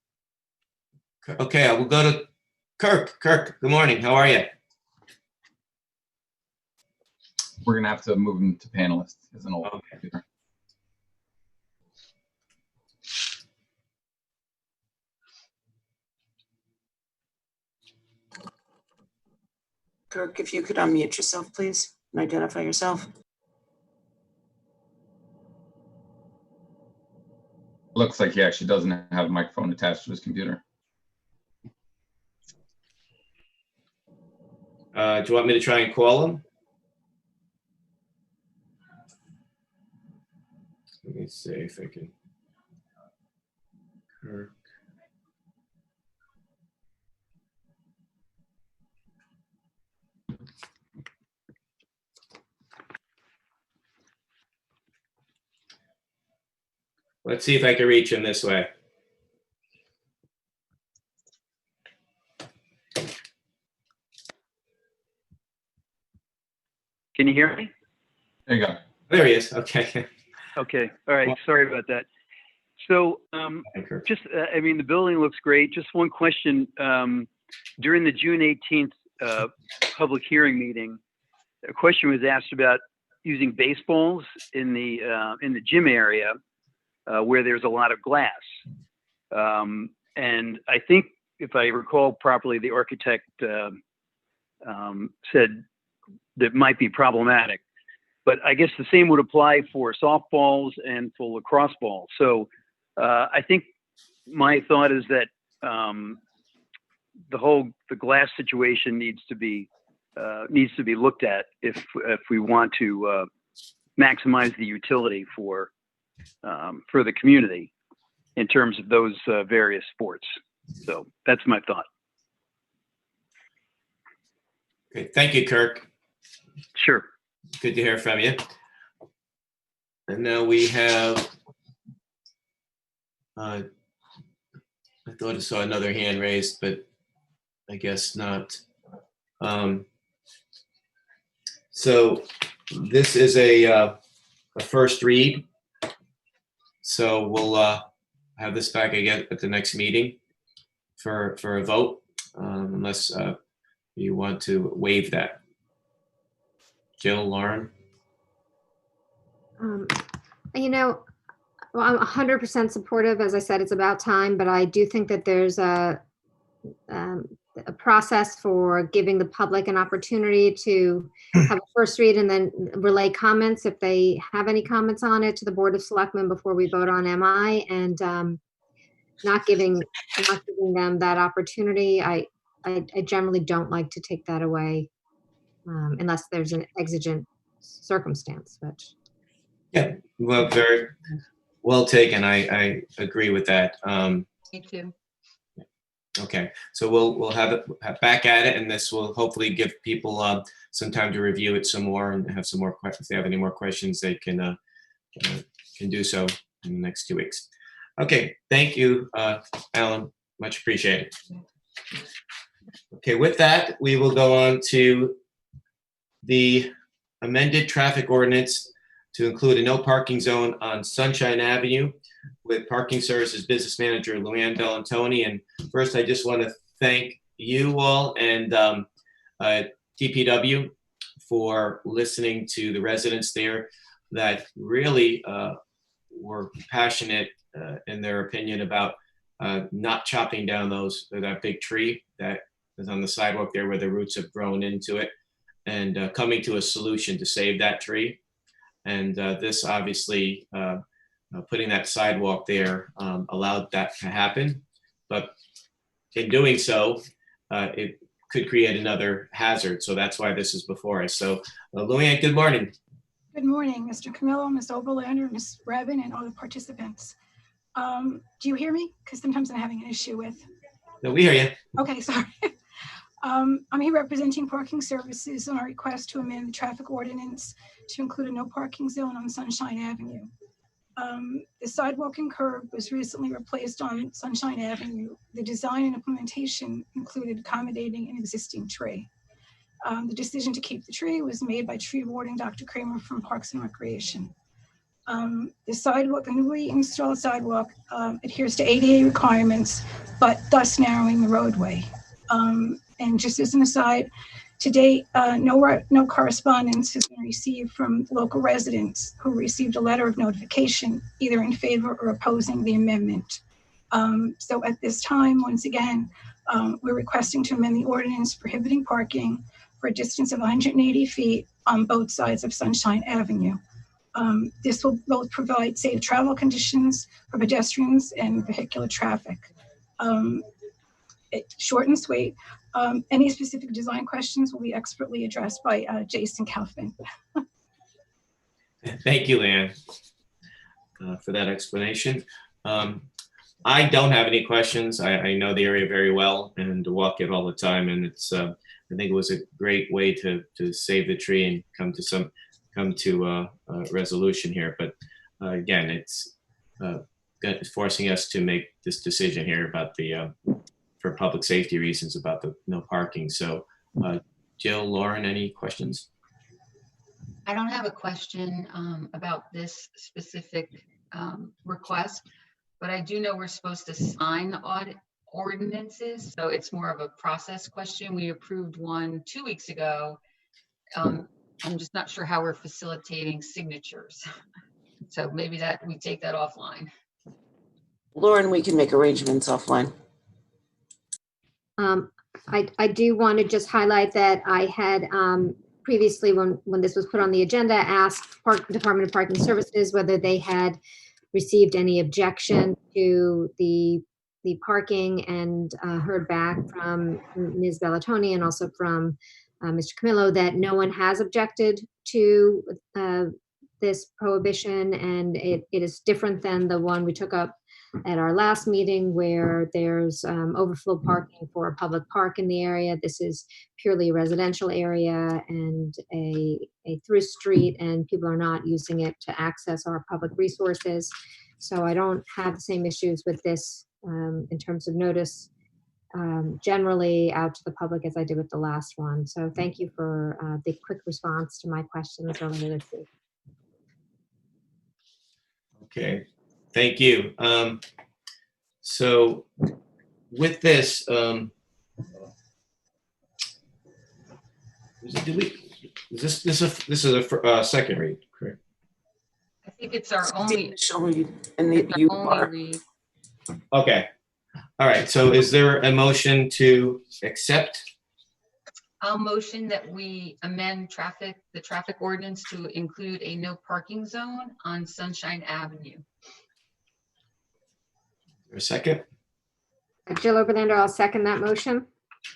Okay, I will go to Kirk. Kirk, good morning. How are you? We're gonna have to move him to panelists as an old computer. Kirk, if you could unmute yourself, please, and identify yourself. Looks like he actually doesn't have a microphone attached to his computer. Do you want me to try and call him? Let me see if I can. Kirk. Let's see if I can reach him this way. Can you hear me? There you go. There he is. Okay. Okay. All right. Sorry about that. So Hi, Kirk. the building looks great. Just one question. During the June 18th public hearing meeting, a question was asked about using baseballs in the gym area where there's a lot of glass. And I think, if I recall properly, the architect said that might be problematic. But I guess the same would apply for softballs and for lacrosse balls. So I think my thought is that the glass situation needs to be looked at if we want to maximize the utility for the community in terms of those various sports. So that's my thought. Okay. Thank you, Kirk. Sure. Good to hear from you. And now we have, I thought I saw another hand raised, but I guess not. So this is a first read. So we'll have this back again at the next meeting for a vote, unless you want to waive that. Jill, Lauren? Well, I'm 100% supportive. As I said, it's about time, but I do think that there's a process for giving the public an opportunity to have a first read and then relay comments if they have any comments on it to the Board of Selectmen before we vote on MI, and not giving them that opportunity. I generally don't like to take that away unless there's an exigent circumstance, but. Yeah, well, very well taken. I agree with that. Me too. Okay, so we'll have it back at it, and this will hopefully give people some time to review it some more and have some more questions. If they have any more questions, they can do so in the next 2 weeks. Okay, thank you, Alan. Much appreciated. Okay, with that, we will go on to the amended traffic ordinance to include a no parking zone on Sunshine Avenue with Parking Services Business Manager Luann Bellantoni. And first, I just want to thank you all and DPW for listening to the residents there that really were passionate in their opinion about not chopping down that big tree that is on the sidewalk there where the roots have grown into it, and coming to a solution to save that tree. And this obviously, putting that sidewalk there allowed that to happen. But in doing so, it could create another hazard. So that's why this is before us. So Luann, good morning. Good morning, Mr. Camillo, Ms. Oberlander, Ms. Rabin, and all the participants. Do you hear me? Because sometimes I'm having an issue with. No, we hear you. Okay, sorry. I'm here representing Parking Services on our request to amend the traffic ordinance to include a no parking zone on Sunshine Avenue. The sidewalk and curb was recently replaced on Sunshine Avenue. The design and implementation included accommodating an existing tree. The decision to keep the tree was made by tree warden Dr. Kramer from Parks and Recreation. The sidewalk, the newly installed sidewalk adheres to ADA requirements, but thus narrowing the roadway. And just as an aside, to date, no correspondence has been received from local residents who received a letter of notification, either in favor or opposing the amendment. So at this time, once again, we're requesting to amend the ordinance prohibiting parking for a distance of 180 feet on both sides of Sunshine Avenue. This will both provide safe travel conditions for pedestrians and vehicular traffic. Short and sweet. Any specific design questions will be expertly addressed by Jason Kaufman. Thank you, Luann, for that explanation. I don't have any questions. I know the area very well and walk it all the time, and it's I think it was a great way to save the tree and come to a resolution here. But again, it's forcing us to make this decision here about for public safety reasons about the no parking. So Jill, Lauren, any questions? I don't have a question about this specific request, but I do know we're supposed to sign the audit ordinances, so it's more of a process question. We approved one 2 weeks ago. I'm just not sure how we're facilitating signatures. So maybe that we take that offline. Lauren, we can make arrangements offline. I do want to just highlight that I had previously, when this was put on the agenda, asked Department of Parking Services whether they had received any objection to the parking, and heard back from Ms. Bellatoni and also from Mr. Camillo that no one has objected to this prohibition, and it is different than the one we took up at our last meeting where there's overflow parking for a public park in the area. This is purely a residential area and a through street, and people are not using it to access our public resources. So I don't have the same issues with this in terms of notice generally out to the public as I did with the last one. So thank you for the quick response to my questions earlier this week. Okay, thank you. So with this, this is a second read, correct? I think it's our only, And it's our you only are. read. Okay. All right. So is there a motion to accept? I'll motion that we amend the traffic ordinance to include a no parking zone on Sunshine Avenue. Or a second? Jill Oberlander, I'll second that motion.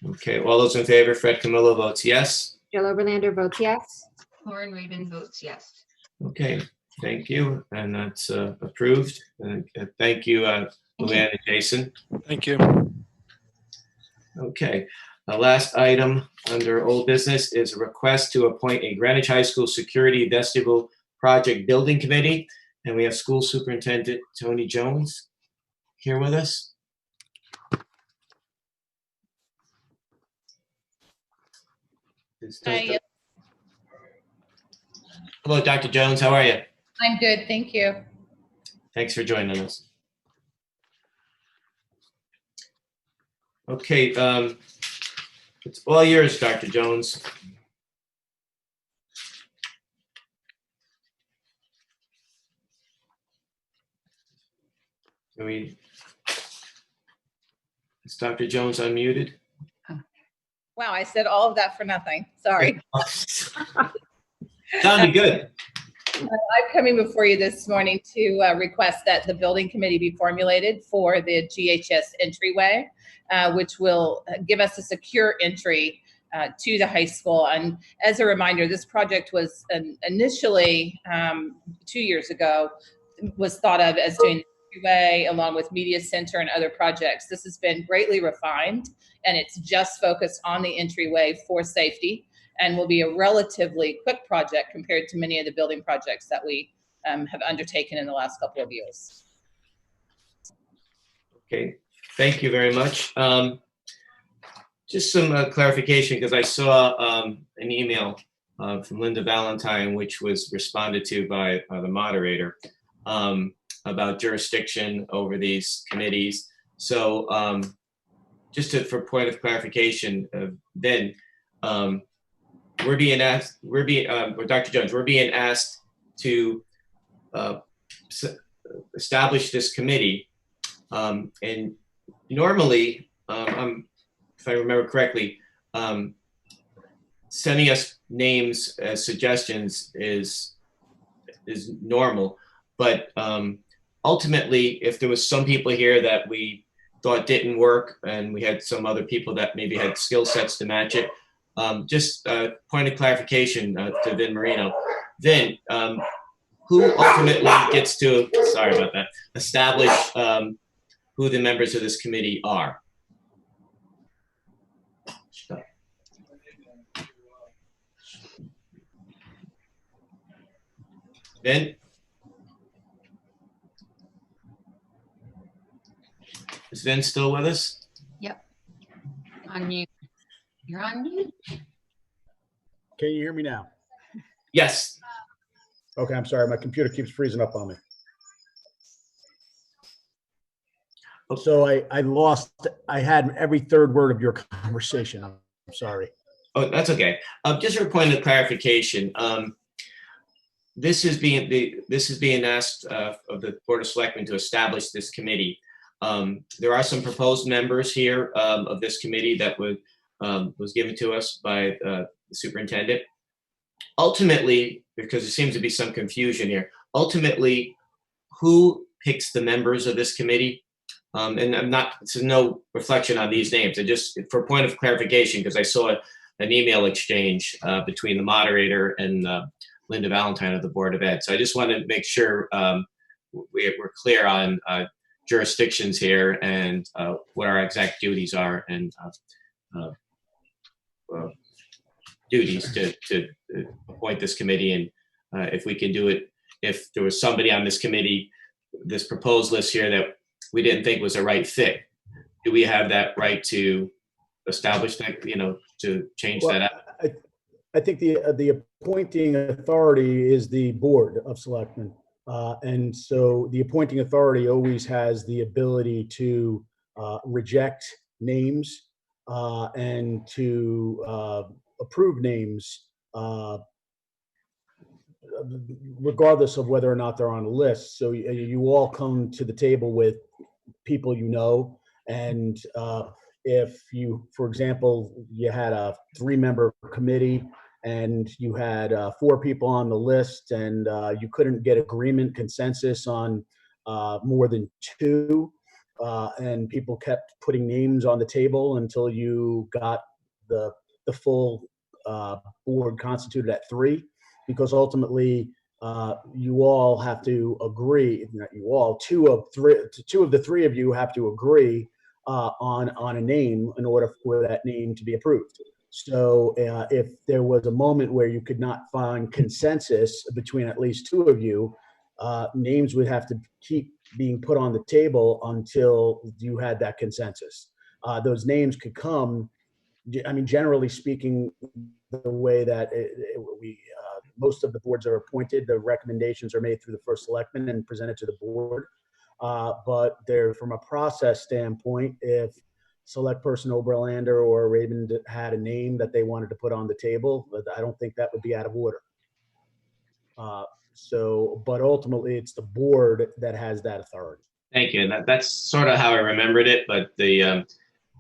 Okay. All those in favor, Fred Camillo votes yes. Jill Oberlander votes yes. Lauren Rabin votes yes. Okay. Thank you. And that's approved. And thank you, Luann and Jason. Thank you. Okay. The last item under old business is a request to appoint a Greenwich High School Security Vestibule Project Building Committee. And we have School Superintendent Tony Jones here with us. Hi. Hello, Dr. Jones. How are you? I'm good, thank you. Thanks for joining us. Okay, it's all yours, Dr. Jones. Is Dr. Jones unmuted? Wow, I said all of that for nothing. Sorry. Sounded good. I'm coming before you this morning to request that the building committee be formulated for the GHS entryway, which will give us a secure entry to the high school. And as a reminder, this project was initially 2 years ago, was thought of as doing entryway along with media center and other projects. This has been greatly refined, and it's just focused on the entryway for safety, and will be a relatively quick project compared to many of the building projects that we have undertaken in the last couple of years. Okay, thank you very much. Just some clarification, because I saw an email from Linda Valentine, which was responded to by the moderator, about jurisdiction over these committees. So just for point of clarification, then we're being asked, Dr. Jones, we're being asked to establish this committee. And normally, if I remember correctly, sending us names as suggestions is normal. But ultimately, if there was some people here that we thought didn't work, and we had some other people that maybe had skill sets to match it, just a point of clarification to Vin Marino. Vin, who ultimately gets to, sorry about that, establish who the members of this committee are? Vin? Is Vin still with us? Yep. On mute. You're on mute. Can you hear me now? Yes. Okay, I'm sorry. My computer keeps freezing up on me. So I had every third word of your conversation. I'm sorry. Oh, that's okay. Just for a point of clarification, this is being asked of the Board of Selectmen to establish this committee. There are some proposed members here of this committee that was given to us by the superintendent. Ultimately, because there seems to be some confusion here, ultimately, who picks the members of this committee? And I'm not, this is no reflection on these names. I just, for a point of clarification, because I saw an email exchange between the moderator and Linda Valentine of the Board of Ed. So I just wanted to make sure we're clear on jurisdictions here and what our exact duties are and duties to appoint this committee. And if we can do it, if there was somebody on this committee, this proposed list here that we didn't think was a right fit, do we have that right to establish that, to change that up? I think the appointing authority is the Board of Selectmen. And so the appointing authority always has the ability to reject names and to approve names regardless of whether or not they're on a list. So you all come to the table with people you know, and if you, for example, you had a 3-member committee and you had 4 people on the list and you couldn't get consensus on more than 2, and people kept putting names on the table until you got the full board constituted at 3, because ultimately you all have to agree, not you all, 2 of the 3 of you have to agree on a name in order for that name to be approved. So if there was a moment where you could not find consensus between at least 2 of you, names would have to keep being put on the table until you had that consensus. Those names could come, I mean, generally speaking, the way that most of the boards that are appointed, the recommendations are made through the first selectman and presented to the board. But there, from a process standpoint, if select person Oberlander or Raven had a name that they wanted to put on the table, but I don't think that would be out of order. But ultimately, it's the board that has that authority. Thank you. And that's sort of how I remembered it, but the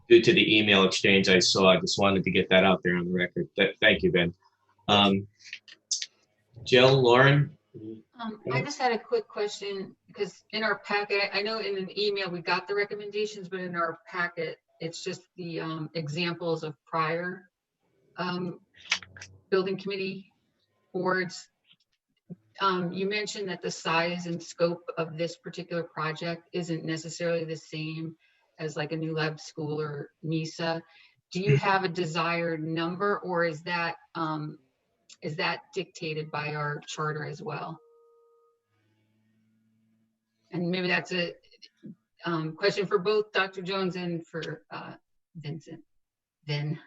due to the email exchange I saw, I just wanted to get that out there on the record. Thank you, Ben. Jill, Lauren? I just had a quick question, because in our packet, I know in an email we got the recommendations, but in our packet, it's just the examples of prior building committee boards. You mentioned that the size and scope of this particular project isn't necessarily the same as like a new lab school or NISA. Do you have a desired number, or is that dictated by our charter as well? And maybe that's a question for both Dr. Jones and for Vincent. Vin.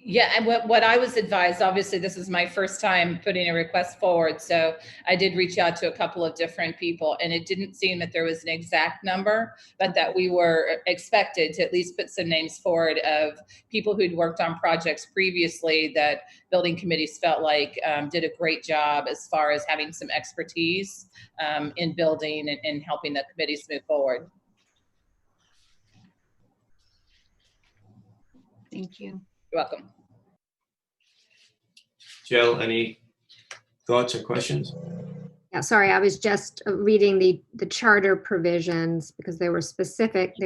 Yeah, and what I was advised, obviously this is my first time putting a request forward, so I did reach out to a couple of different people, and it didn't seem that there was an exact number, but that we were expected to at least put some names forward of people who'd worked on projects previously that building committees felt like did a great job as far as having some expertise in building and helping the committees move forward. Thank you. You're welcome. Jill, any thoughts or questions? Yeah, sorry, I was just reading the charter provisions because there are specific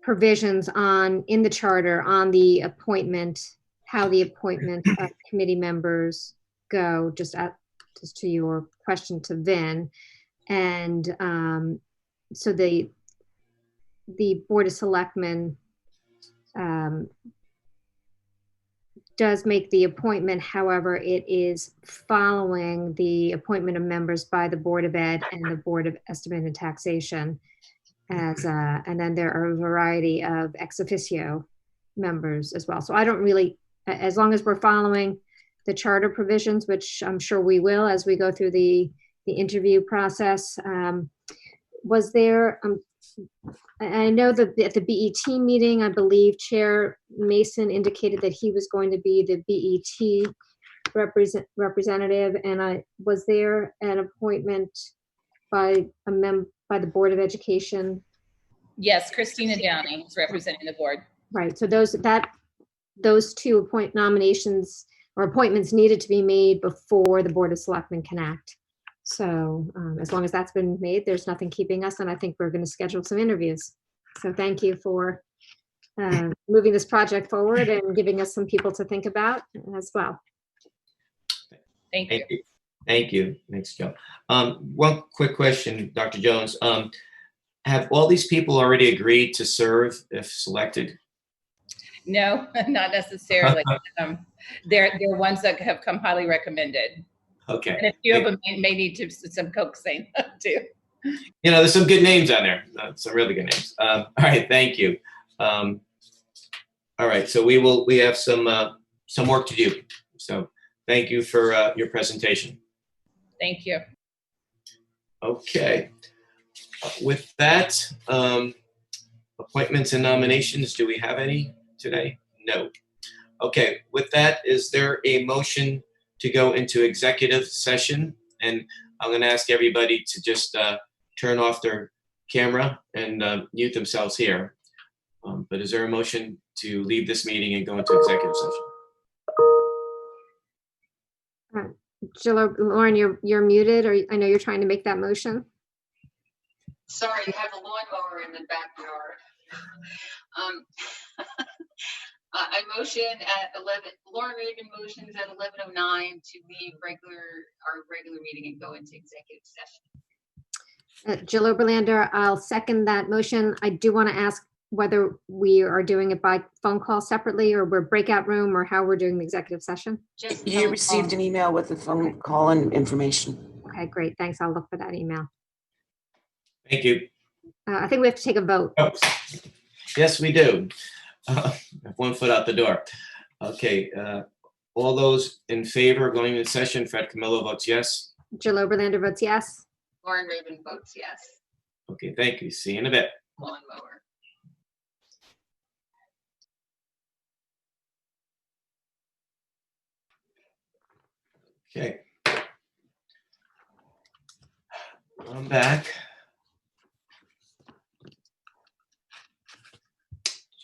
provisions in the charter on the appointment, how the appointment of committee members go, just to your question to Vin. And so the Board of Selectmen does make the appointment. However, it is following the appointment of members by the Board of Ed and the Board of Estimate and Taxation. And then there are a variety of ex officio members as well. So I don't really, as long as we're following the charter provisions, which I'm sure we will as we go through the interview process. Was there, I know that at the BET meeting, I believe Chair Mason indicated that he was going to be the BET representative, and was there an appointment by the Board of Education? Yes, Christina Downey is representing the board. Right. So those two nominations or appointments needed to be made before the Board of Selectmen can act. So as long as that's been made, there's nothing keeping us, and I think we're going to schedule some interviews. So thank you for moving this project forward and giving us some people to think about as well. Thank you. Thank you. Thanks, Joe. One quick question, Dr. Jones. Have all these people already agreed to serve if selected? No, not necessarily. They're ones that have come highly recommended. Okay. And a few of them may need some coaxing too. You know, there's some good names on there. Some really good names. All right, thank you. All right, so we have some work to do. So thank you for your presentation. Thank you. Okay. With that, appointments and nominations, do we have any today? No. Okay, with that, is there a motion to go into executive session? And I'm going to ask everybody to just turn off their camera and mute themselves here. But is there a motion to leave this meeting and go into executive session? Jill or Lauren, you're muted, or I know you're trying to make that motion. Sorry, you have a lawnmower in the backyard. I motion at 11. Lauren Reagan motions at 11:09 to leave our regular meeting and go into executive session. Jill Oberlander, I'll second that motion. I do want to ask whether we are doing it by phone call separately, or we're breakout room, or how we're doing the executive session. Just You received an email with the phone call and information. Okay, great. Thanks. I'll look for that email. Thank you. I think we have to take a vote. Oh, yes, we do. One foot out the door. Okay, all those in favor of going into session, Fred Camillo votes yes. Jill Oberlander votes yes. Lauren Raven votes yes. Okay, thank you. See you in a bit. Lawnmower. Okay. I'm back.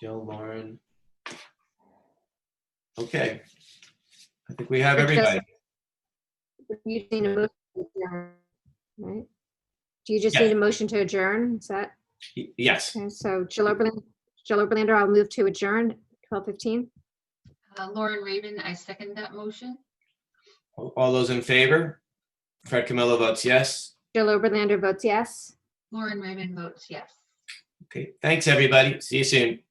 Jill, Lauren. Okay. I think we have everybody. You just need a motion to adjourn, right? Do you just Yes. need a motion to adjourn? Is that, Yes. okay, so Jill Oberlander, I'll move to adjourn, 12:15. Lauren Raven, I second that motion. All those in favor? Fred Camillo votes yes. Jill Oberlander votes yes. Lauren Raven votes yes. Okay, thanks, everybody. See you soon.